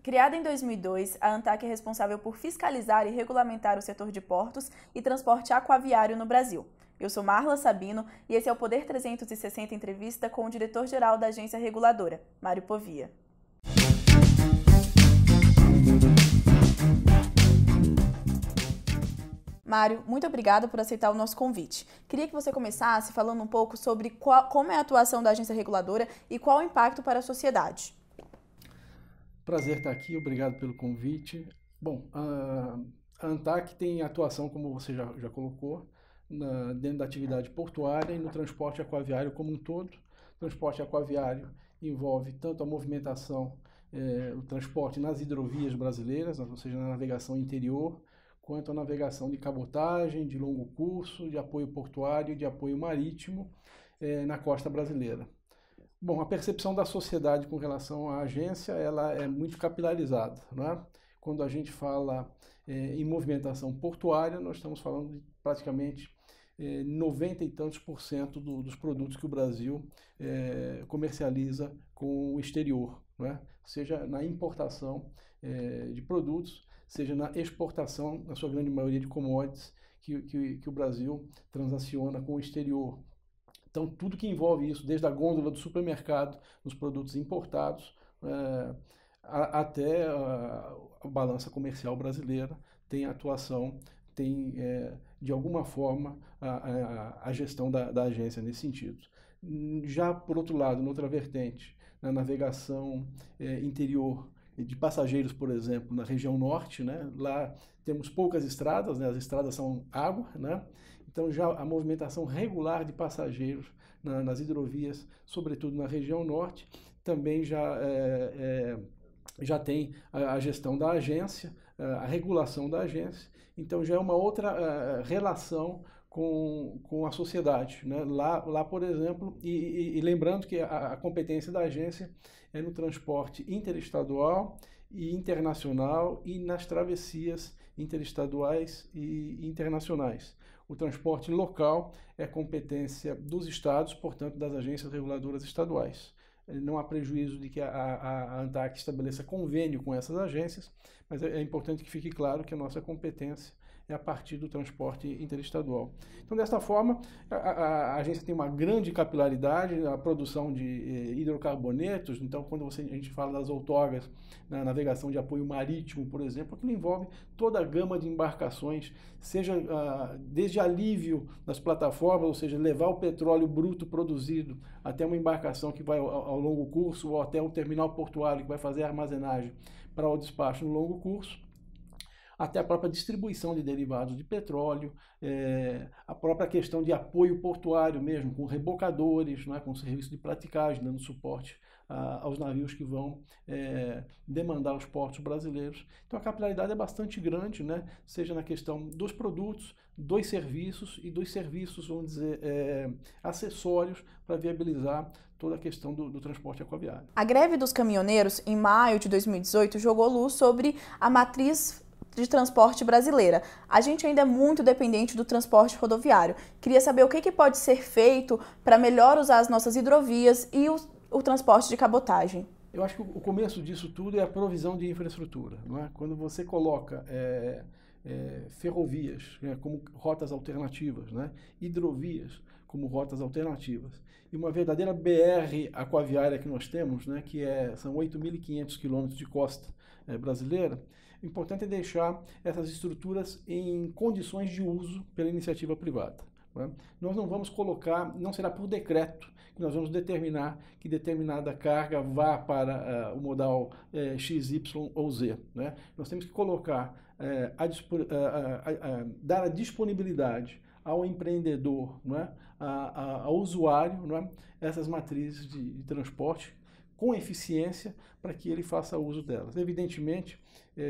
Criada em 2002, a ANTAQ é responsável por fiscalizar e regulamentar o setor de portos e transporte aquaviário no Brasil. Eu sou Marla Sabino e esse é o Poder 360 Entrevista com o diretor-geral da agência reguladora, Mário Povia. Mário, muito obrigada por aceitar o nosso convite. Queria que você começasse falando um pouco sobre como é a atuação da agência reguladora e qual o impacto para a sociedade. Prazer estar aqui, obrigado pelo convite. Bom, a ANTAQ tem atuação, como você já colocou, dentro da atividade portuária e no transporte aquaviário como um todo. O transporte aquaviário envolve tanto a movimentação, o transporte nas hidrovias brasileiras, ou seja, na navegação interior, quanto a navegação de cabotagem, de longo curso, de apoio portuário e de apoio marítimo na costa brasileira. Bom, a percepção da sociedade com relação à agência, ela é muito capilarizada, né? Quando a gente fala em movimentação portuária, nós estamos falando de praticamente 90 e tantos por cento dos produtos que o Brasil comercializa com o exterior, né? Seja na importação de produtos, seja na exportação, na sua grande maioria, de commodities que o Brasil transaciona com o exterior. Então, tudo que envolve isso, desde a gôndola do supermercado, os produtos importados, até a balança comercial brasileira, tem atuação, tem, de alguma forma, a gestão da agência nesse sentido. Já, por outro lado, noutra vertente, na navegação interior, de passageiros, por exemplo, na região norte, né? Lá temos poucas estradas, né? As estradas são água, né? Então já a movimentação regular de passageiros nas hidrovias, sobretudo na região norte, também já tem a gestão da agência, a regulação da agência, então já é uma outra relação com a sociedade, né? Lá, por exemplo, e lembrando que a competência da agência é no transporte interestadual e internacional e nas travessias interestaduais e internacionais. O transporte local é competência dos estados, portanto, das agências reguladoras estaduais. Não há prejuízo de que a ANTAQ estabeleça convênio com essas agências, mas é importante que fique claro que a nossa competência é a partir do transporte interestadual. Então, desta forma, a agência tem uma grande capilaridade, a produção de hidrocarbonetos. Então, quando a gente fala das outorgas na navegação de apoio marítimo, por exemplo, aquilo envolve toda a gama de embarcações, seja desde alívio das plataformas, ou seja, levar o petróleo bruto produzido até uma embarcação que vai ao longo curso, ou até um terminal portuário que vai fazer a armazenagem para o despacho no longo curso, até a própria distribuição de derivados de petróleo, a própria questão de apoio portuário mesmo, com rebocadores, né, com serviço de praticagem, dando suporte aos navios que vão demandar os portos brasileiros. Então a capilaridade é bastante grande, né, seja na questão dos produtos, dos serviços e dos serviços, vamos dizer, acessórios para viabilizar toda a questão do transporte aquaviário. A greve dos caminhoneiros, em maio de 2018, jogou luz sobre a matriz de transporte brasileira. A gente ainda é muito dependente do transporte rodoviário. Queria saber o que pode ser feito para melhor usar as nossas hidrovias e o transporte de cabotagem. Eu acho que o começo disso tudo é a provisão de infraestrutura, não é? Quando você coloca ferrovias, né, como rotas alternativas, né, hidrovias como rotas alternativas, e uma verdadeira BR aquaviária que nós temos, né, são 8.500 quilômetros de costa brasileira. O importante é deixar essas estruturas em condições de uso pela iniciativa privada, né? Nós não vamos colocar, não será por decreto que nós vamos determinar que determinada carga vá para o modal X, Y ou Z, né? Nós temos que colocar, dar a disponibilidade ao empreendedor, não é? Ao usuário, não é? Essas matrizes de transporte com eficiência para que ele faça uso delas. Evidentemente,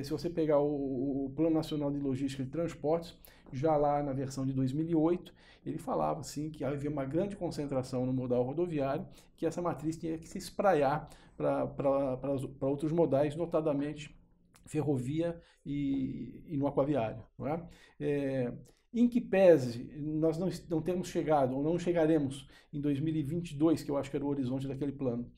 se você pegar o Plano Nacional de Logística e Transportes, já lá na versão de 2008, ele falava assim, que havia uma grande concentração no modal rodoviário, que essa matriz tinha que se espraiar para outros modais, notadamente ferrovia e no aquaviário, não é? Em que pese nós não termos chegado, ou não chegaremos em 2022, que eu acho que era o horizonte daquele plano,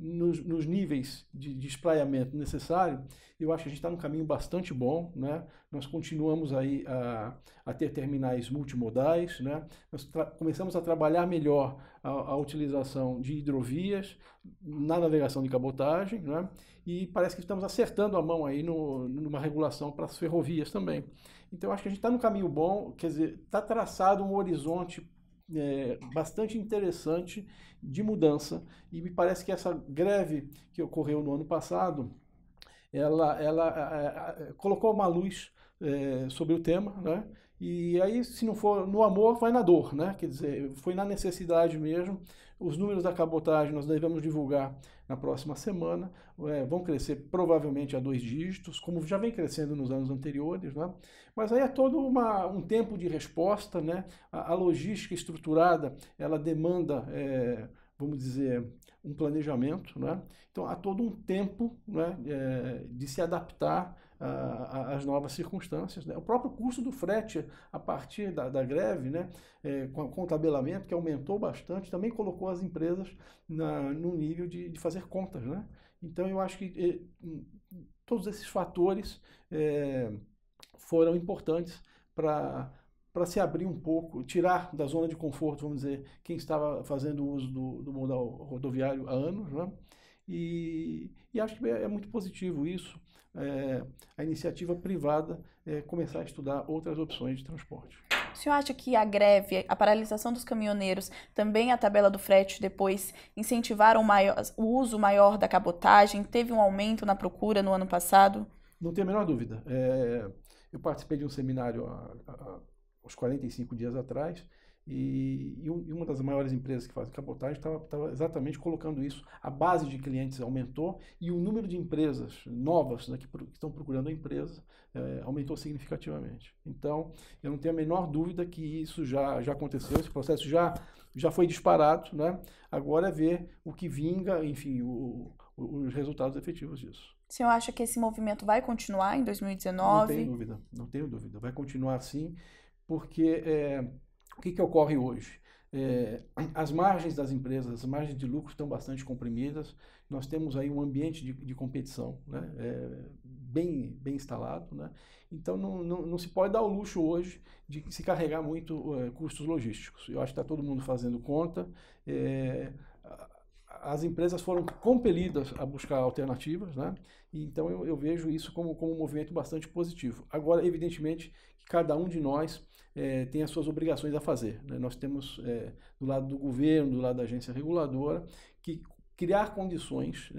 nos níveis de espraiamento necessário, eu acho que a gente está num caminho bastante bom, né? Nós continuamos aí a ter terminais multimodais, né? Nós começamos a trabalhar melhor a utilização de hidrovias na navegação de cabotagem, né? E parece que estamos acertando a mão aí numa regulação para as ferrovias também. Então, eu acho que a gente está num caminho bom, quer dizer, está traçado um horizonte bastante interessante de mudança, e me parece que essa greve que ocorreu no ano passado, ela colocou uma luz sobre o tema, né? E aí, se não for no amor, vai na dor, né? Quer dizer, foi na necessidade mesmo. Os números da cabotagem nós devemos divulgar na próxima semana, vão crescer provavelmente a 2 dígitos, como já vem crescendo nos anos anteriores, né? Mas aí é todo um tempo de resposta, né? A logística estruturada, ela demanda, vamos dizer, um planejamento, né? Então há todo um tempo, né, de se adaptar às novas circunstâncias, né? O próprio custo do frete, a partir da greve, né, com o tabelamento, que aumentou bastante, também colocou as empresas no nível de fazer contas, né? Então eu acho que todos esses fatores foram importantes para se abrir um pouco, tirar da zona de conforto, vamos dizer, quem estava fazendo uso do modal rodoviário há anos, né? E acho que é muito positivo isso, a iniciativa privada começar a estudar outras opções de transporte. O senhor acha que a greve, a paralisação dos caminhoneiros, também a tabela do frete depois incentivaram o uso maior da cabotagem? Teve um aumento na procura no ano passado? Não tenho a menor dúvida. Eu participei de um seminário há uns 45 dias atrás, e uma das maiores empresas que fazem cabotagem estava exatamente colocando isso. A base de clientes aumentou e o número de empresas novas, né, que estão procurando a empresa aumentou significativamente. Então, eu não tenho a menor dúvida que isso já aconteceu, esse processo já foi disparado, né? Agora é ver o que vinga, enfim, os resultados efetivos disso. O senhor acha que esse movimento vai continuar em 2019? Não tenho dúvida. Vai continuar assim, porque o que ocorre hoje? As margens das empresas, as margens de lucro estão bastante comprimidas. Nós temos aí um ambiente de competição, né? Bem instalado, né? Então não se pode dar o luxo hoje de se carregar muito custos logísticos. Eu acho que está todo mundo fazendo conta. As empresas foram compelidas a buscar alternativas, né? E então eu vejo isso como um movimento bastante positivo. Agora, evidentemente, que cada um de nós tem as suas obrigações a fazer, né? Nós temos, do lado do governo, do lado da agência reguladora, que criar condições,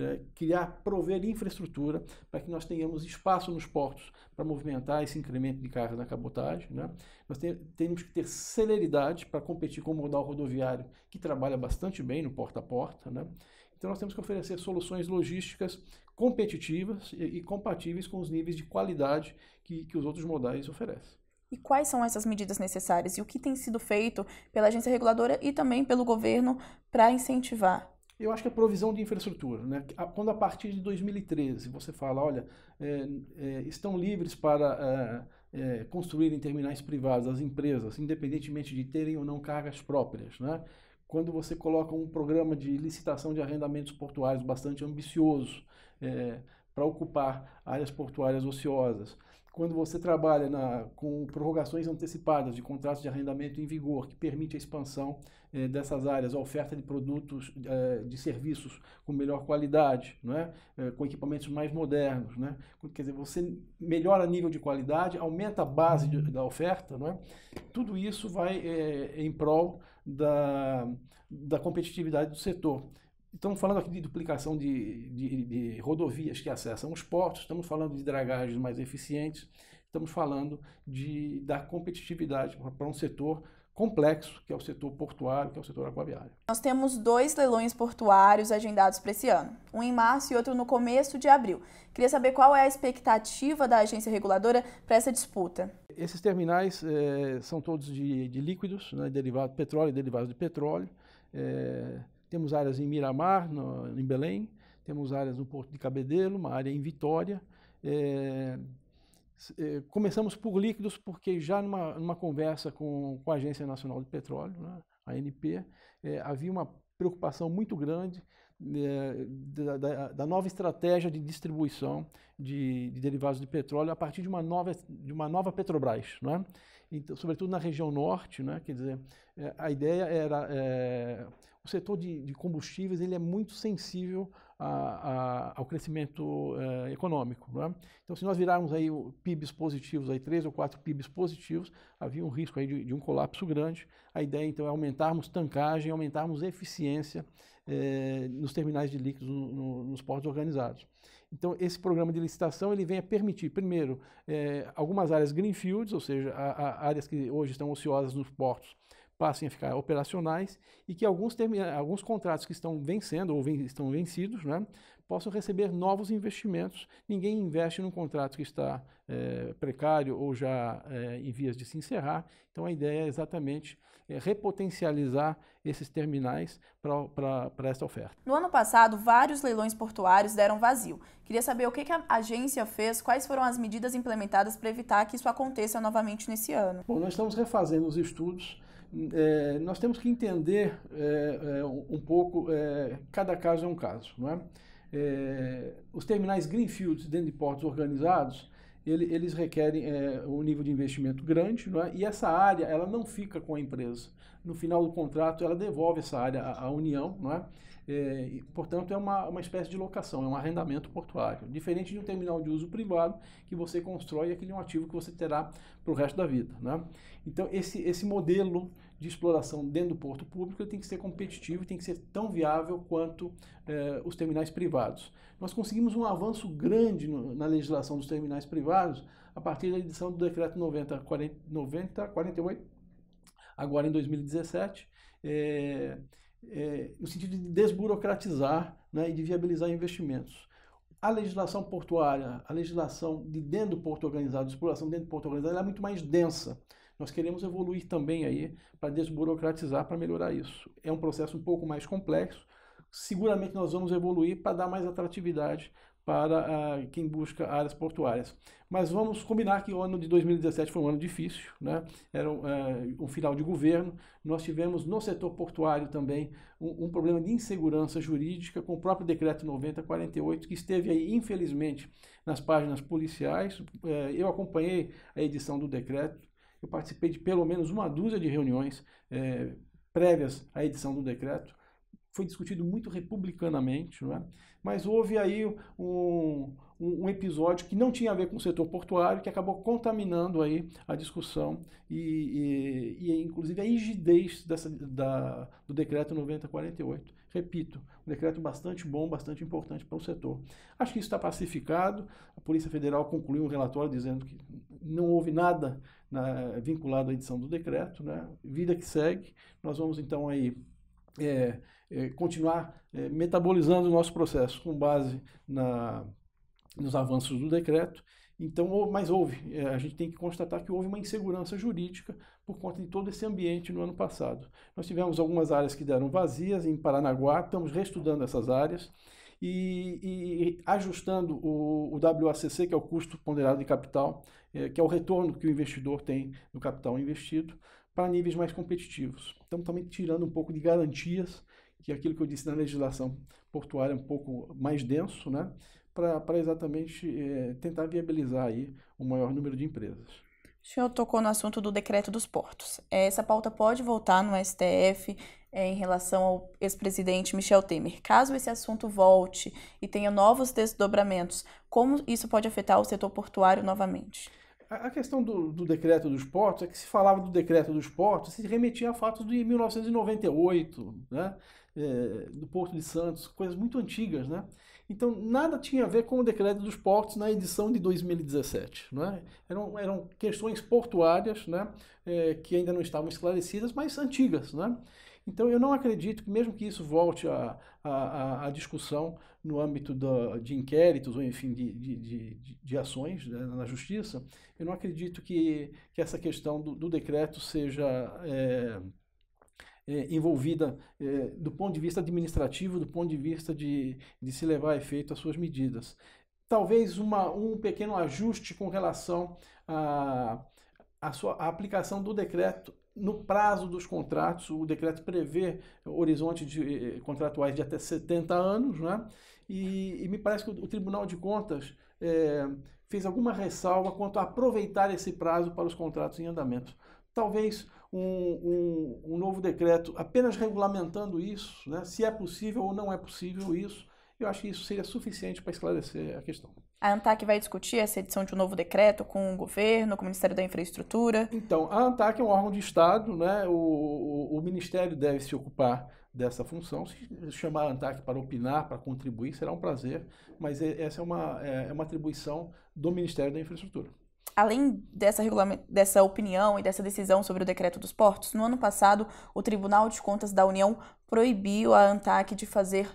prover infraestrutura para que nós tenhamos espaço nos portos para movimentar esse incremento de carga na cabotagem, né? Nós temos que ter celeridade para competir com o modal rodoviário, que trabalha bastante bem no porta a porta, né? Então nós temos que oferecer soluções logísticas competitivas e compatíveis com os níveis de qualidade que os outros modais oferecem. E quais são essas medidas necessárias? E o que tem sido feito pela agência reguladora e também pelo governo para incentivar? Eu acho que a provisão de infraestrutura, né? Quando a partir de 2013 você fala, olha, estão livres para construírem terminais privados as empresas, independentemente de terem ou não cargas próprias, né? Quando você coloca um programa de licitação de arrendamentos portuários bastante ambicioso para ocupar áreas portuárias ociosas, quando você trabalha com prorrogações antecipadas de contratos de arrendamento em vigor, que permite a expansão dessas áreas, a oferta de produtos, de serviços com melhor qualidade, né? Com equipamentos mais modernos, né? Quer dizer, você melhora o nível de qualidade, aumenta a base da oferta, né? Tudo isso vai em prol da competitividade do setor. Estamos falando aqui de duplicação de rodovias que acessam os portos, estamos falando de dragagens mais eficientes, estamos falando de dar competitividade para um setor complexo, que é o setor portuário, que é o setor aquaviário. Nós temos 2 leilões portuários agendados para esse ano, um em março e outro no começo de abril. Queria saber qual é a expectativa da agência reguladora para essa disputa. Esses terminais são todos de líquidos, né, derivado de petróleo e derivados de petróleo. Temos áreas em Miramar, em Belém, temos áreas no Porto de Cabedelo, uma área em Vitória. Começamos por líquidos porque já numa conversa com a Agência Nacional de Petróleo, né, a ANP, havia uma preocupação muito grande da nova estratégia de distribuição de derivados de petróleo a partir de uma nova Petrobras, né? Então, sobretudo na região norte, né? Quer dizer, a ideia era o setor de combustíveis ele é muito sensível ao crescimento econômico, né? Então, se nós virarmos aí PIBs positivos, aí 3 ou 4 PIBs positivos, havia um risco aí de um colapso grande. A ideia, então, é aumentarmos tancagem, aumentarmos eficiência nos terminais de líquidos nos portos organizados. Então, esse programa de licitação ele vem a permitir, primeiro, algumas áreas greenfields, ou seja, áreas que hoje estão ociosas nos portos, passem a ficar operacionais e que alguns contratos que estão vencendo ou estão vencidos, né, possam receber novos investimentos. Ninguém investe num contrato que está precário ou já em vias de se encerrar. Então, a ideia é exatamente repotencializar esses terminais para essa oferta. No ano passado, vários leilões portuários deram vazio. Queria saber o que a agência fez, quais foram as medidas implementadas para evitar que isso aconteça novamente nesse ano. Bom, nós estamos refazendo os estudos. Nós temos que entender um pouco, cada caso é um caso, não é? Os terminais greenfields dentro de portos organizados, eles requerem um nível de investimento grande, não é? E essa área ela não fica com a empresa. No final do contrato, ela devolve essa área à União, não é? E, portanto, é uma espécie de locação, é um arrendamento portuário. Diferente de um terminal de uso privado, que você constrói e aquele é um ativo que você terá para o resto da vida, né? Então, esse modelo de exploração dentro do porto público ele tem que ser competitivo, tem que ser tão viável quanto os terminais privados. Nós conseguimos um avanço grande na legislação dos terminais privados a partir da edição do Decreto 9048, agora em 2017, no sentido de desburocratizar, né, e de viabilizar investimentos. A legislação portuária, a legislação de dentro do porto organizado, de exploração dentro do porto organizado, ela é muito mais densa. Nós queremos evoluir também aí para desburocratizar, para melhorar isso. É um processo um pouco mais complexo. Seguramente nós vamos evoluir para dar mais atratividade para quem busca áreas portuárias. Mas vamos combinar que o ano de 2017 foi um ano difícil, né? Era um final de governo. Nós tivemos no setor portuário também um problema de insegurança jurídica com o próprio Decreto 9048, que esteve aí, infelizmente, nas páginas policiais. Eu acompanhei a edição do decreto, eu participei de pelo menos uma dúzia de reuniões prévias à edição do decreto. Foi discutido muito republicanamente, não é? Mas houve aí um episódio que não tinha a ver com o setor portuário, que acabou contaminando aí a discussão e inclusive a rigidez do decreto 9048. Repito, um decreto bastante bom, bastante importante para o setor. Acho que isso está pacificado. A Polícia Federal concluiu um relatório dizendo que não houve nada vinculado à edição do decreto, né? Vida que segue. Nós vamos então aí continuar metabolizando o nosso processo com base nos avanços do decreto. Então, mas a gente tem que constatar que houve uma insegurança jurídica por conta de todo esse ambiente no ano passado. Nós tivemos algumas áreas que deram vazias em Paranaguá, estamos reestudando essas áreas e ajustando o WACC, que é o custo ponderado de capital, que é o retorno que o investidor tem no capital investido, para níveis mais competitivos. Estamos também tirando um pouco de garantias, que é aquilo que eu disse na legislação portuária, um pouco mais denso, né, para exatamente tentar viabilizar aí o maior número de empresas. O senhor tocou no assunto do decreto dos portos. Essa pauta pode voltar no STF em relação ao ex-presidente Michel Temer. Caso esse assunto volte e tenha novos desdobramentos, como isso pode afetar o setor portuário novamente? A questão do decreto dos portos é que se falava do decreto dos portos, se remetia a fatos de 1998, né? Do Porto de Santos, coisas muito antigas, né? Então, nada tinha a ver com o decreto dos portos na edição de 2017, né? Eram questões portuárias, né? Que ainda não estavam esclarecidas, mas antigas, né? Então, eu não acredito que, mesmo que isso volte à discussão no âmbito de inquéritos, ou enfim, de ações, né, na justiça, eu não acredito que essa questão do decreto seja envolvida do ponto de vista administrativo, do ponto de vista de se levar a efeito as suas medidas. Talvez um pequeno ajuste com relação à aplicação do decreto no prazo dos contratos, o decreto prevê horizonte contratuais de até 70 anos, né? E me parece que o Tribunal de Contas fez alguma ressalva quanto a aproveitar esse prazo para os contratos em andamento. Talvez um novo decreto apenas regulamentando isso, né? Se é possível ou não é possível isso, eu acho que isso seria suficiente para esclarecer a questão. A ANTAC vai discutir essa edição de um novo decreto com o governo, com o Ministério da Infraestrutura? Então, a ANTAC é um órgão de Estado, né? O Ministério deve se ocupar dessa função. Se chamar a ANTAC para opinar, para contribuir, será um prazer, mas essa é uma atribuição do Ministério da Infraestrutura. Além dessa opinião e dessa decisão sobre o decreto dos portos, no ano passado, o Tribunal de Contas da União proibiu a ANTAC de fazer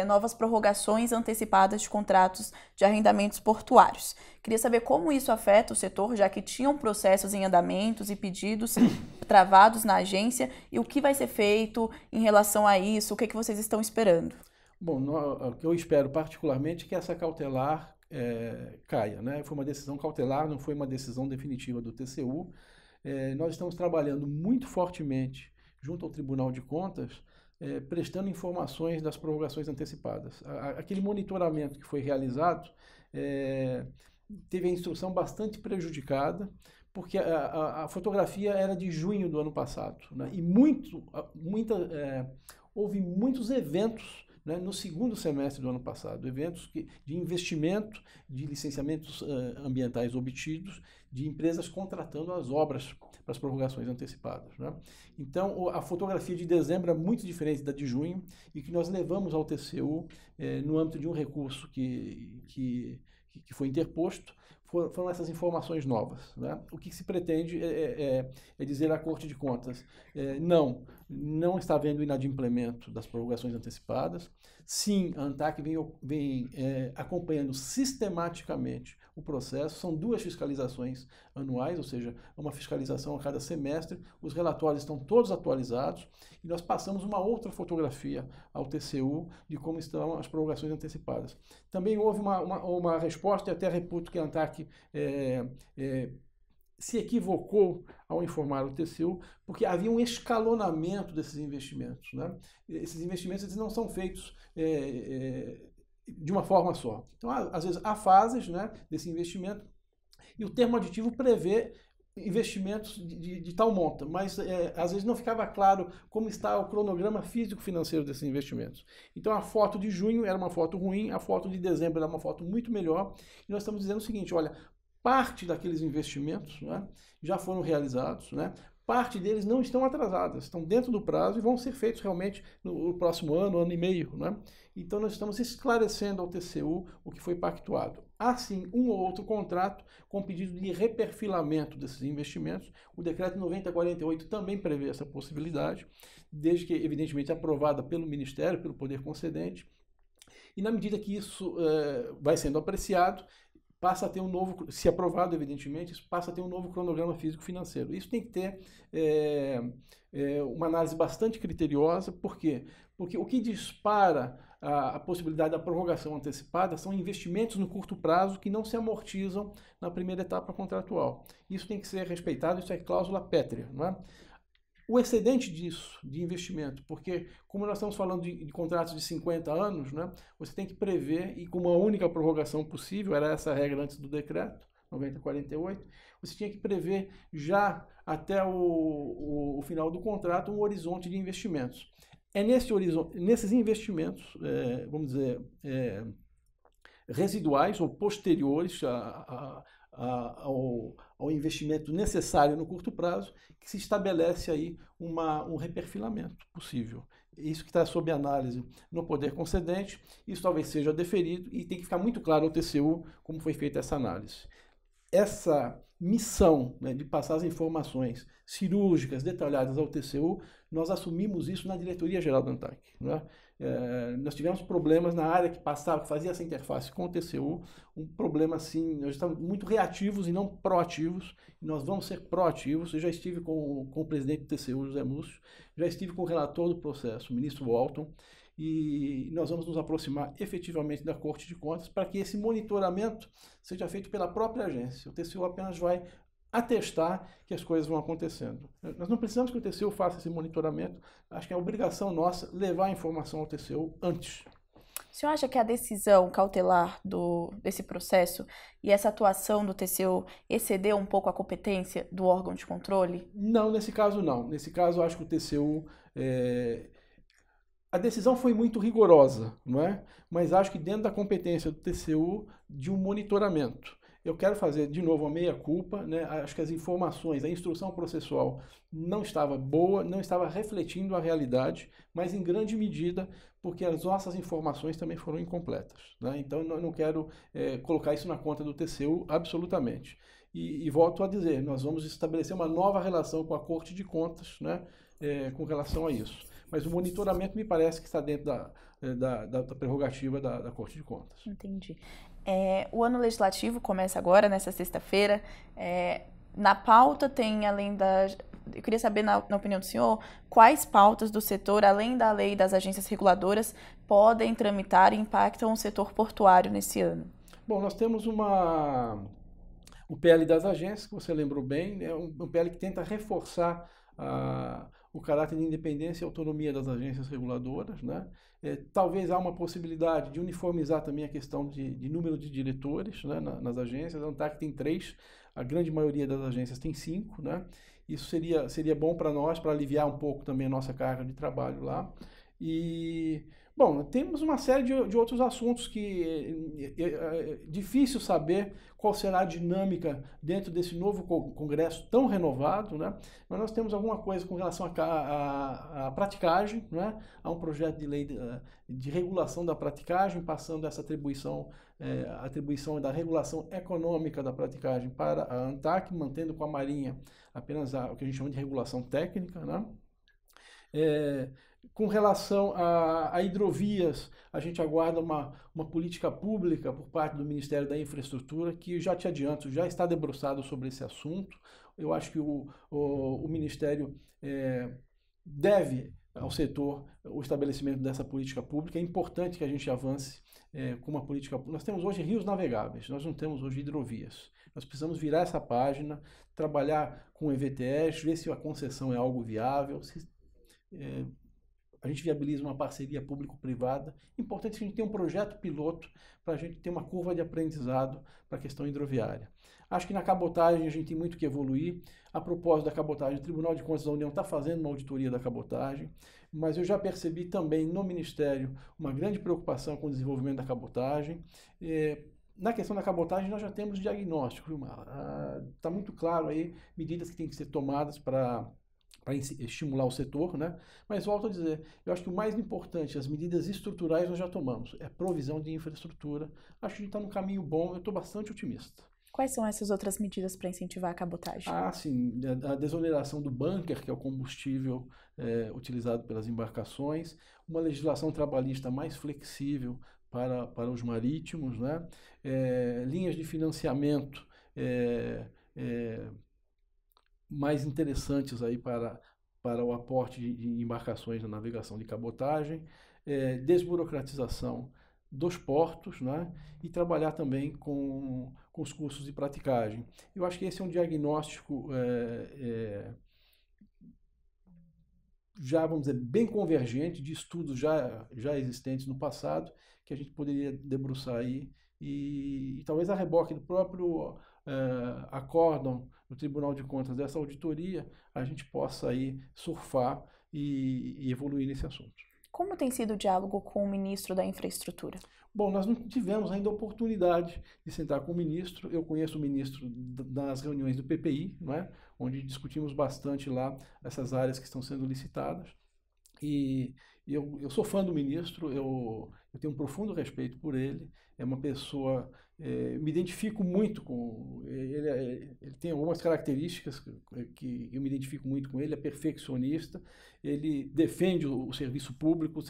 novas prorrogações antecipadas de contratos de arrendamentos portuários. Queria saber como isso afeta o setor, já que tinham processos em andamentos e pedidos travados na agência, e o que vai ser feito em relação a isso, o que vocês estão esperando? Bom, o que eu espero particularmente é que essa cautelar caia, né? Foi uma decisão cautelar, não foi uma decisão definitiva do TCU. Nós estamos trabalhando muito fortemente junto ao Tribunal de Contas, prestando informações das prorrogações antecipadas. Aquele monitoramento que foi realizado teve a instrução bastante prejudicada, porque a fotografia era de junho do ano passado, né? E houve muitos eventos, né, no segundo semestre do ano passado, eventos de investimento, de licenciamentos ambientais obtidos, de empresas contratando as obras para as prorrogações antecipadas, né? Então, a fotografia de dezembro é muito diferente da de junho e que nós levamos ao TCU no âmbito de um recurso que foi interposto. Foram essas informações novas, né? O que se pretende é dizer à Corte de Contas, não está havendo inadimplemento das prorrogações antecipadas. Sim, a ANTAC vem acompanhando sistematicamente o processo. São 2 fiscalizações anuais, ou seja, uma fiscalização a cada semestre. Os relatórios estão todos atualizados e nós passamos uma outra fotografia ao TCU de como estão as prorrogações antecipadas. Também houve uma resposta, e até reputo que a ANTAC se equivocou ao informar o TCU, porque havia um escalonamento desses investimentos, né? Esses investimentos eles não são feitos de uma forma só. Então, às vezes, há fases, né, desse investimento e o termo aditivo prevê investimentos de tal monta, mas às vezes não ficava claro como está o cronograma físico-financeiro desses investimentos. Então a foto de junho era uma foto ruim, a foto de dezembro era uma foto muito melhor, e nós estamos dizendo o seguinte, olha, parte daqueles investimentos, né, já foram realizados, né, parte deles não estão atrasadas, estão dentro do prazo e vão ser feitos realmente no próximo ano e meio, né? Então nós estamos esclarecendo ao TCU o que foi pactuado. Há sim um ou outro contrato com pedido de reperfilamento desses investimentos. O decreto 9048 também prevê essa possibilidade, desde que evidentemente aprovada pelo Ministério, pelo Poder Concedente. E na medida que isso vai sendo apreciado, passa a ter um novo, se aprovado, evidentemente, isso passa a ter um novo cronograma físico-financeiro. Isso tem que ter uma análise bastante criteriosa. Por quê? Porque o que dispara a possibilidade da prorrogação antecipada são investimentos no curto prazo que não se amortizam na primeira etapa contratual. Isso tem que ser respeitado, isso é cláusula pétrea, não é? O excedente disso, de investimento, porque como nós estamos falando de contratos de 50 anos, né, você tem que prever, e como a única prorrogação possível, era essa a regra antes do decreto, 9048, você tinha que prever já até o final do contrato um horizonte de investimentos. É nesses investimentos, vamos dizer, residuais ou posteriores ao investimento necessário no curto prazo, que se estabelece aí um reperfilamento possível. Isso que está sob análise no Poder Concedente, isso talvez seja deferido e tem que ficar muito claro ao TCU como foi feita essa análise. Essa missão, né, de passar as informações cirúrgicas, detalhadas ao TCU, nós assumimos isso na Diretoria-Geral da ANTAC, né? Nós tivemos problemas na área que fazia essa interface com o TCU, um problema assim, nós estamos muito reativos e não proativos, e nós vamos ser proativos. Eu já estive com o presidente do TCU, José Múcio, já estive com o relator do processo, o ministro Walton, e nós vamos nos aproximar efetivamente da Corte de Contas para que esse monitoramento seja feito pela própria agência. O TCU apenas vai atestar que as coisas vão acontecendo. Nós não precisamos que o TCU faça esse monitoramento, acho que é obrigação nossa levar a informação ao TCU antes. O senhor acha que a decisão cautelar desse processo e essa atuação do TCU excedeu um pouco a competência do órgão de controle? Não, nesse caso não. Nesse caso, eu acho que o TCU... A decisão foi muito rigorosa, não é? Mas acho que dentro da competência do TCU, de um monitoramento. Eu quero fazer, de novo, a meia-culpa, né? Acho que as informações, a instrução processual não estava boa, não estava refletindo a realidade, mas em grande medida porque as nossas informações também foram incompletas, né? Então, eu não quero colocar isso na conta do TCU, absolutamente. E volto a dizer, nós vamos estabelecer uma nova relação com a Corte de Contas, né? Com relação a isso. Mas o monitoramento me parece que está dentro da prerrogativa da Corte de Contas. Entendi. O ano legislativo começa agora, nessa sexta-feira. Na pauta tem, além da... Eu queria saber, na opinião do senhor, quais pautas do setor, além da lei das agências reguladoras, podem tramitar e impactam o setor portuário nesse ano? Bom, nós temos o PL das agências, que você lembrou bem, é um PL que tenta reforçar o caráter de independência e autonomia das agências reguladoras, né? Talvez há uma possibilidade de uniformizar também a questão de número de diretores, né, nas agências. A ANTAC tem 3, a grande maioria das agências tem 5, né? Isso seria bom para nós, para aliviar um pouco também a nossa carga de trabalho lá. E, bom, temos uma série de outros assuntos que é difícil saber qual será a dinâmica dentro desse novo Congresso tão renovado, né? Mas nós temos alguma coisa com relação à praticagem, né? Há um projeto de lei de regulação da praticagem, passando essa atribuição da regulação econômica da praticagem para a ANTAC, mantendo com a Marinha apenas o que a gente chama de regulação técnica, né? Com relação a hidrovias, a gente aguarda uma política pública por parte do Ministério da Infraestrutura, que já te adianto, já está debruçado sobre esse assunto. Eu acho que o Ministério deve ao setor o estabelecimento dessa política pública. É importante que a gente avance com uma política pública. Nós temos hoje rios navegáveis, nós não temos hoje hidrovias. Nós precisamos virar essa página, trabalhar com o EVTS, ver se a concessão é algo viável, a gente viabiliza uma parceria público-privada. Importante que a gente tenha um projeto piloto para a gente ter uma curva de aprendizado para a questão hidroviária. Acho que na cabotagem a gente tem muito que evoluir. A propósito da cabotagem, o Tribunal de Contas da União está fazendo uma auditoria da cabotagem, mas eu já percebi também no Ministério uma grande preocupação com o desenvolvimento da cabotagem. Na questão da cabotagem, nós já temos diagnóstico. Está muito claro aí medidas que têm que ser tomadas para estimular o setor, né? Mas volto a dizer, eu acho que o mais importante, as medidas estruturais nós já tomamos, é provisão de infraestrutura. Acho que a gente está num caminho bom, eu estou bastante otimista. Quais são essas outras medidas para incentivar a cabotagem? Sim, a desoneração do bunker, que é o combustível utilizado pelas embarcações, uma legislação trabalhista mais flexível para os marítimos, né? Linhas de financiamento mais interessantes aí para o aporte de embarcações na navegação de cabotagem, desburocratização dos portos, né? E trabalhar também com os cursos de praticagem. Eu acho que esse é um diagnóstico já, vamos dizer, bem convergente de estudos já existentes no passado, que a gente poderia debruçar aí e talvez a reboque do próprio acórdão no Tribunal de Contas dessa auditoria, a gente possa aí surfar e evoluir nesse assunto. Como tem sido o diálogo com o ministro da Infraestrutura? Bom, nós não tivemos ainda a oportunidade de sentar com o ministro. Eu conheço o ministro das reuniões do PPI, não é? Onde discutimos bastante lá essas áreas que estão sendo licitadas. E eu sou fã do ministro, eu tenho um profundo respeito por ele. É uma pessoa, me identifico muito com ele. Ele tem algumas características que eu me identifico muito com ele. É perfeccionista, ele defende o serviço público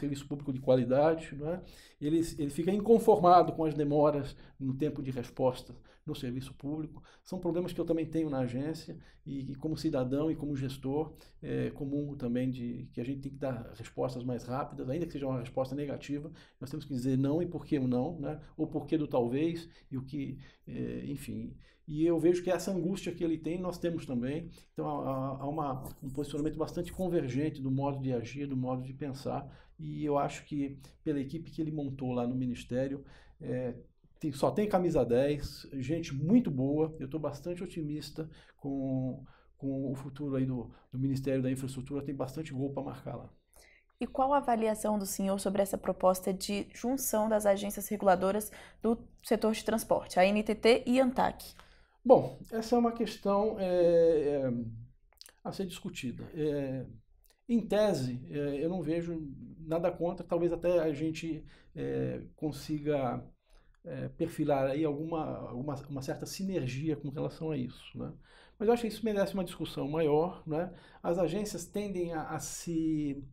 de qualidade, não é? Ele fica inconformado com as demoras no tempo de resposta no serviço público. São problemas que eu também tenho na agência e como cidadão e como gestor, comungo também que a gente tem que dar respostas mais mais rápidas, ainda que seja uma resposta negativa, nós temos que dizer não e por que o não, né? Ou por que do talvez, e o que, enfim. E eu vejo que essa angústia que ele tem, nós temos também. Então há um posicionamento bastante convergente do modo de agir, do modo de pensar, e eu acho que pela equipe que ele montou lá no Ministério, só tem camisa 10, gente muito boa, eu estou bastante otimista com o futuro aí do Ministério da Infraestrutura, tem bastante gol para marcar lá. E qual a avaliação do senhor sobre essa proposta de junção das agências reguladoras do setor de transporte, a ANTT e a ANTAQ? Bom, essa é uma questão a ser discutida. Em tese, eu não vejo nada contra, talvez até a gente consiga perfilar aí uma certa sinergia com relação a isso, né? Mas eu acho que isso merece uma discussão maior, né? As agências tendem a se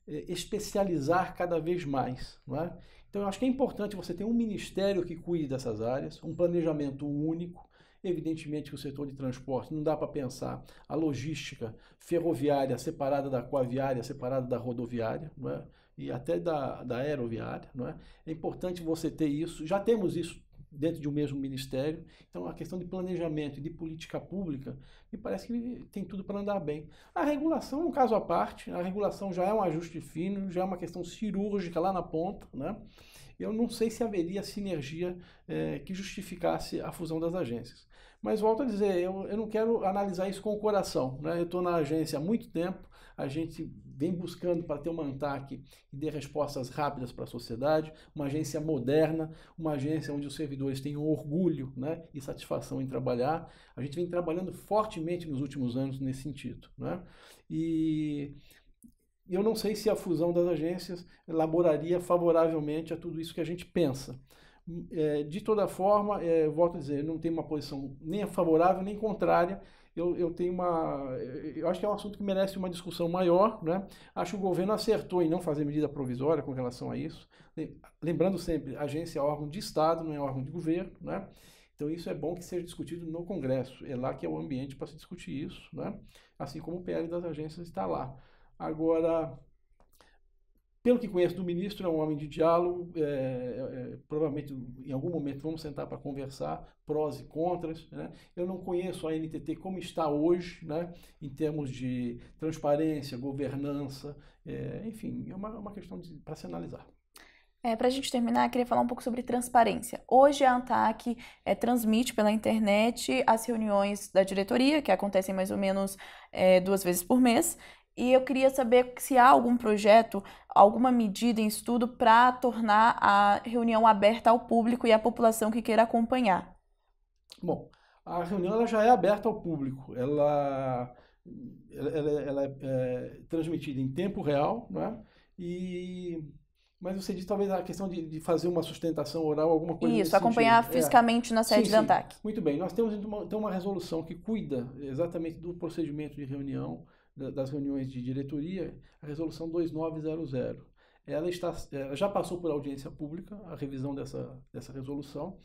especializar cada vez mais, não é? Então eu acho que é importante você ter um ministério que cuide dessas áreas, um planejamento único. Evidentemente que o setor de transporte não dá para pensar a logística ferroviária separada da aquaviária, separada da rodoviária, não é? E até da aeroviária, não é? É importante você ter isso. Já temos isso dentro de um mesmo ministério. Então, a questão de planejamento e de política pública, me parece que tem tudo para andar bem. A regulação é um caso à parte. A regulação já é um ajuste fino, já é uma questão cirúrgica lá na ponta, né? Eu não sei se haveria sinergia que justificasse a fusão das agências. Mas volto a dizer, eu não quero analisar isso com o coração, né? Eu estou na agência há muito tempo, a gente vem buscando para ter uma ANTAQ que dê respostas rápidas para a sociedade, uma agência moderna, uma agência onde os servidores tenham orgulho, né, e satisfação em trabalhar. A gente vem trabalhando fortemente nos últimos anos nesse sentido, né? E eu não sei se a fusão das agências elaboraria favoravelmente a tudo isso que a gente pensa. De toda forma, volto a dizer, não tenho uma posição nem favorável nem contrária. Eu acho que é um assunto que merece uma discussão maior, né? Acho que o governo acertou em não fazer medida provisória com relação a isso. Lembrando sempre, a agência é órgão de Estado, não é órgão de governo, né? Então isso é bom que seja discutido no Congresso. É lá que é o ambiente para se discutir isso, né? Assim como o PL das agências está lá. Agora, pelo que conheço do ministro, é um homem de diálogo, provavelmente em algum momento vamos sentar para conversar, prós e contras, né? Eu não conheço a ANTT como está hoje, né, em termos de transparência, governança, enfim, é uma questão para se analisar. Para a gente terminar, eu queria falar um pouco sobre transparência. Hoje a ANTAQ transmite pela internet as reuniões da diretoria, que acontecem mais ou menos 2 vezes por mês. E eu queria saber se há algum projeto, alguma medida em estudo para tornar a reunião aberta ao público e à população que queira acompanhar. Bom, a reunião ela já é aberta ao público. Ela é transmitida em tempo real, né? Mas você disse talvez a questão de fazer uma sustentação oral, alguma coisa Isso, nesse acompanhar sentido. fisicamente na sede da ANTAQ. Muito bem. Nós temos então uma resolução que cuida exatamente do procedimento de reunião, das reuniões de diretoria, a resolução 2900. Ela já passou por audiência pública, a revisão dessa resolução,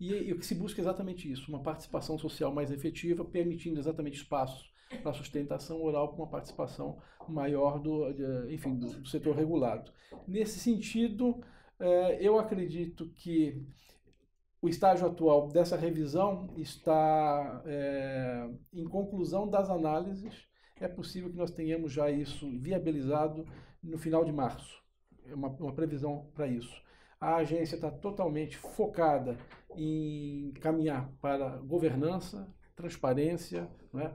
e o que se busca é exatamente isso, uma participação social mais efetiva, permitindo exatamente espaços para sustentação oral com uma participação maior do setor regulado. Nesse sentido, eu acredito que o estágio atual dessa revisão está em conclusão das análises. É possível que nós tenhamos já isso viabilizado no final de março. É uma previsão para isso. A agência está totalmente focada em caminhar para governança, transparência, né?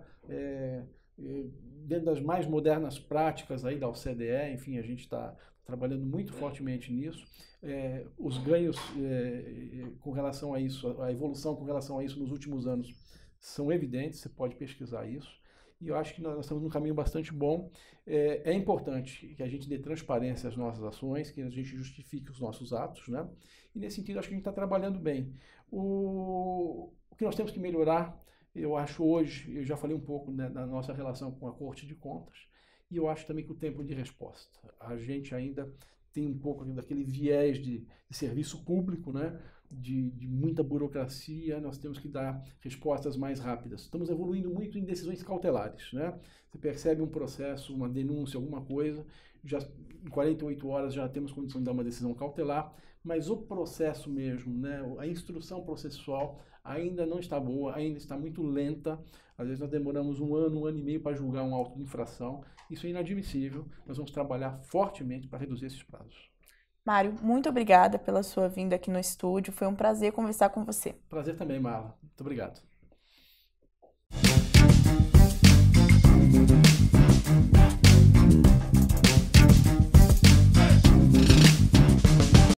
Dentro das mais modernas práticas aí da OCDE, enfim, a gente está trabalhando muito fortemente nisso. Os ganhos com relação a isso, a evolução com relação a isso nos últimos anos são evidentes, você pode pesquisar isso. E eu acho que nós estamos num caminho bastante bom. É importante que a gente dê transparência às nossas ações, que a gente justifique os nossos atos, né? E nesse sentido, acho que a gente está trabalhando bem. O que nós temos que melhorar, eu acho hoje, eu já falei um pouco, né, da nossa relação com a Corte de Contas, e eu acho também que o tempo de resposta. A gente ainda tem um pouco daquele viés de serviço público, né? de muita burocracia, nós temos que dar respostas mais rápidas. Estamos evoluindo muito em decisões cautelares, né? Você percebe um processo, uma denúncia, alguma coisa, já em 48 horas já temos condição de dar uma decisão cautelar, mas o processo mesmo, né, a instrução processual ainda não está boa, ainda está muito lenta. Às vezes nós demoramos um ano e meio para julgar um auto de infração. Isso é inadmissível. Nós vamos trabalhar fortemente para reduzir esses prazos. Mário, muito obrigada pela sua vinda aqui no estúdio. Foi um prazer conversar com você. Prazer também, Marla. Muito obrigado.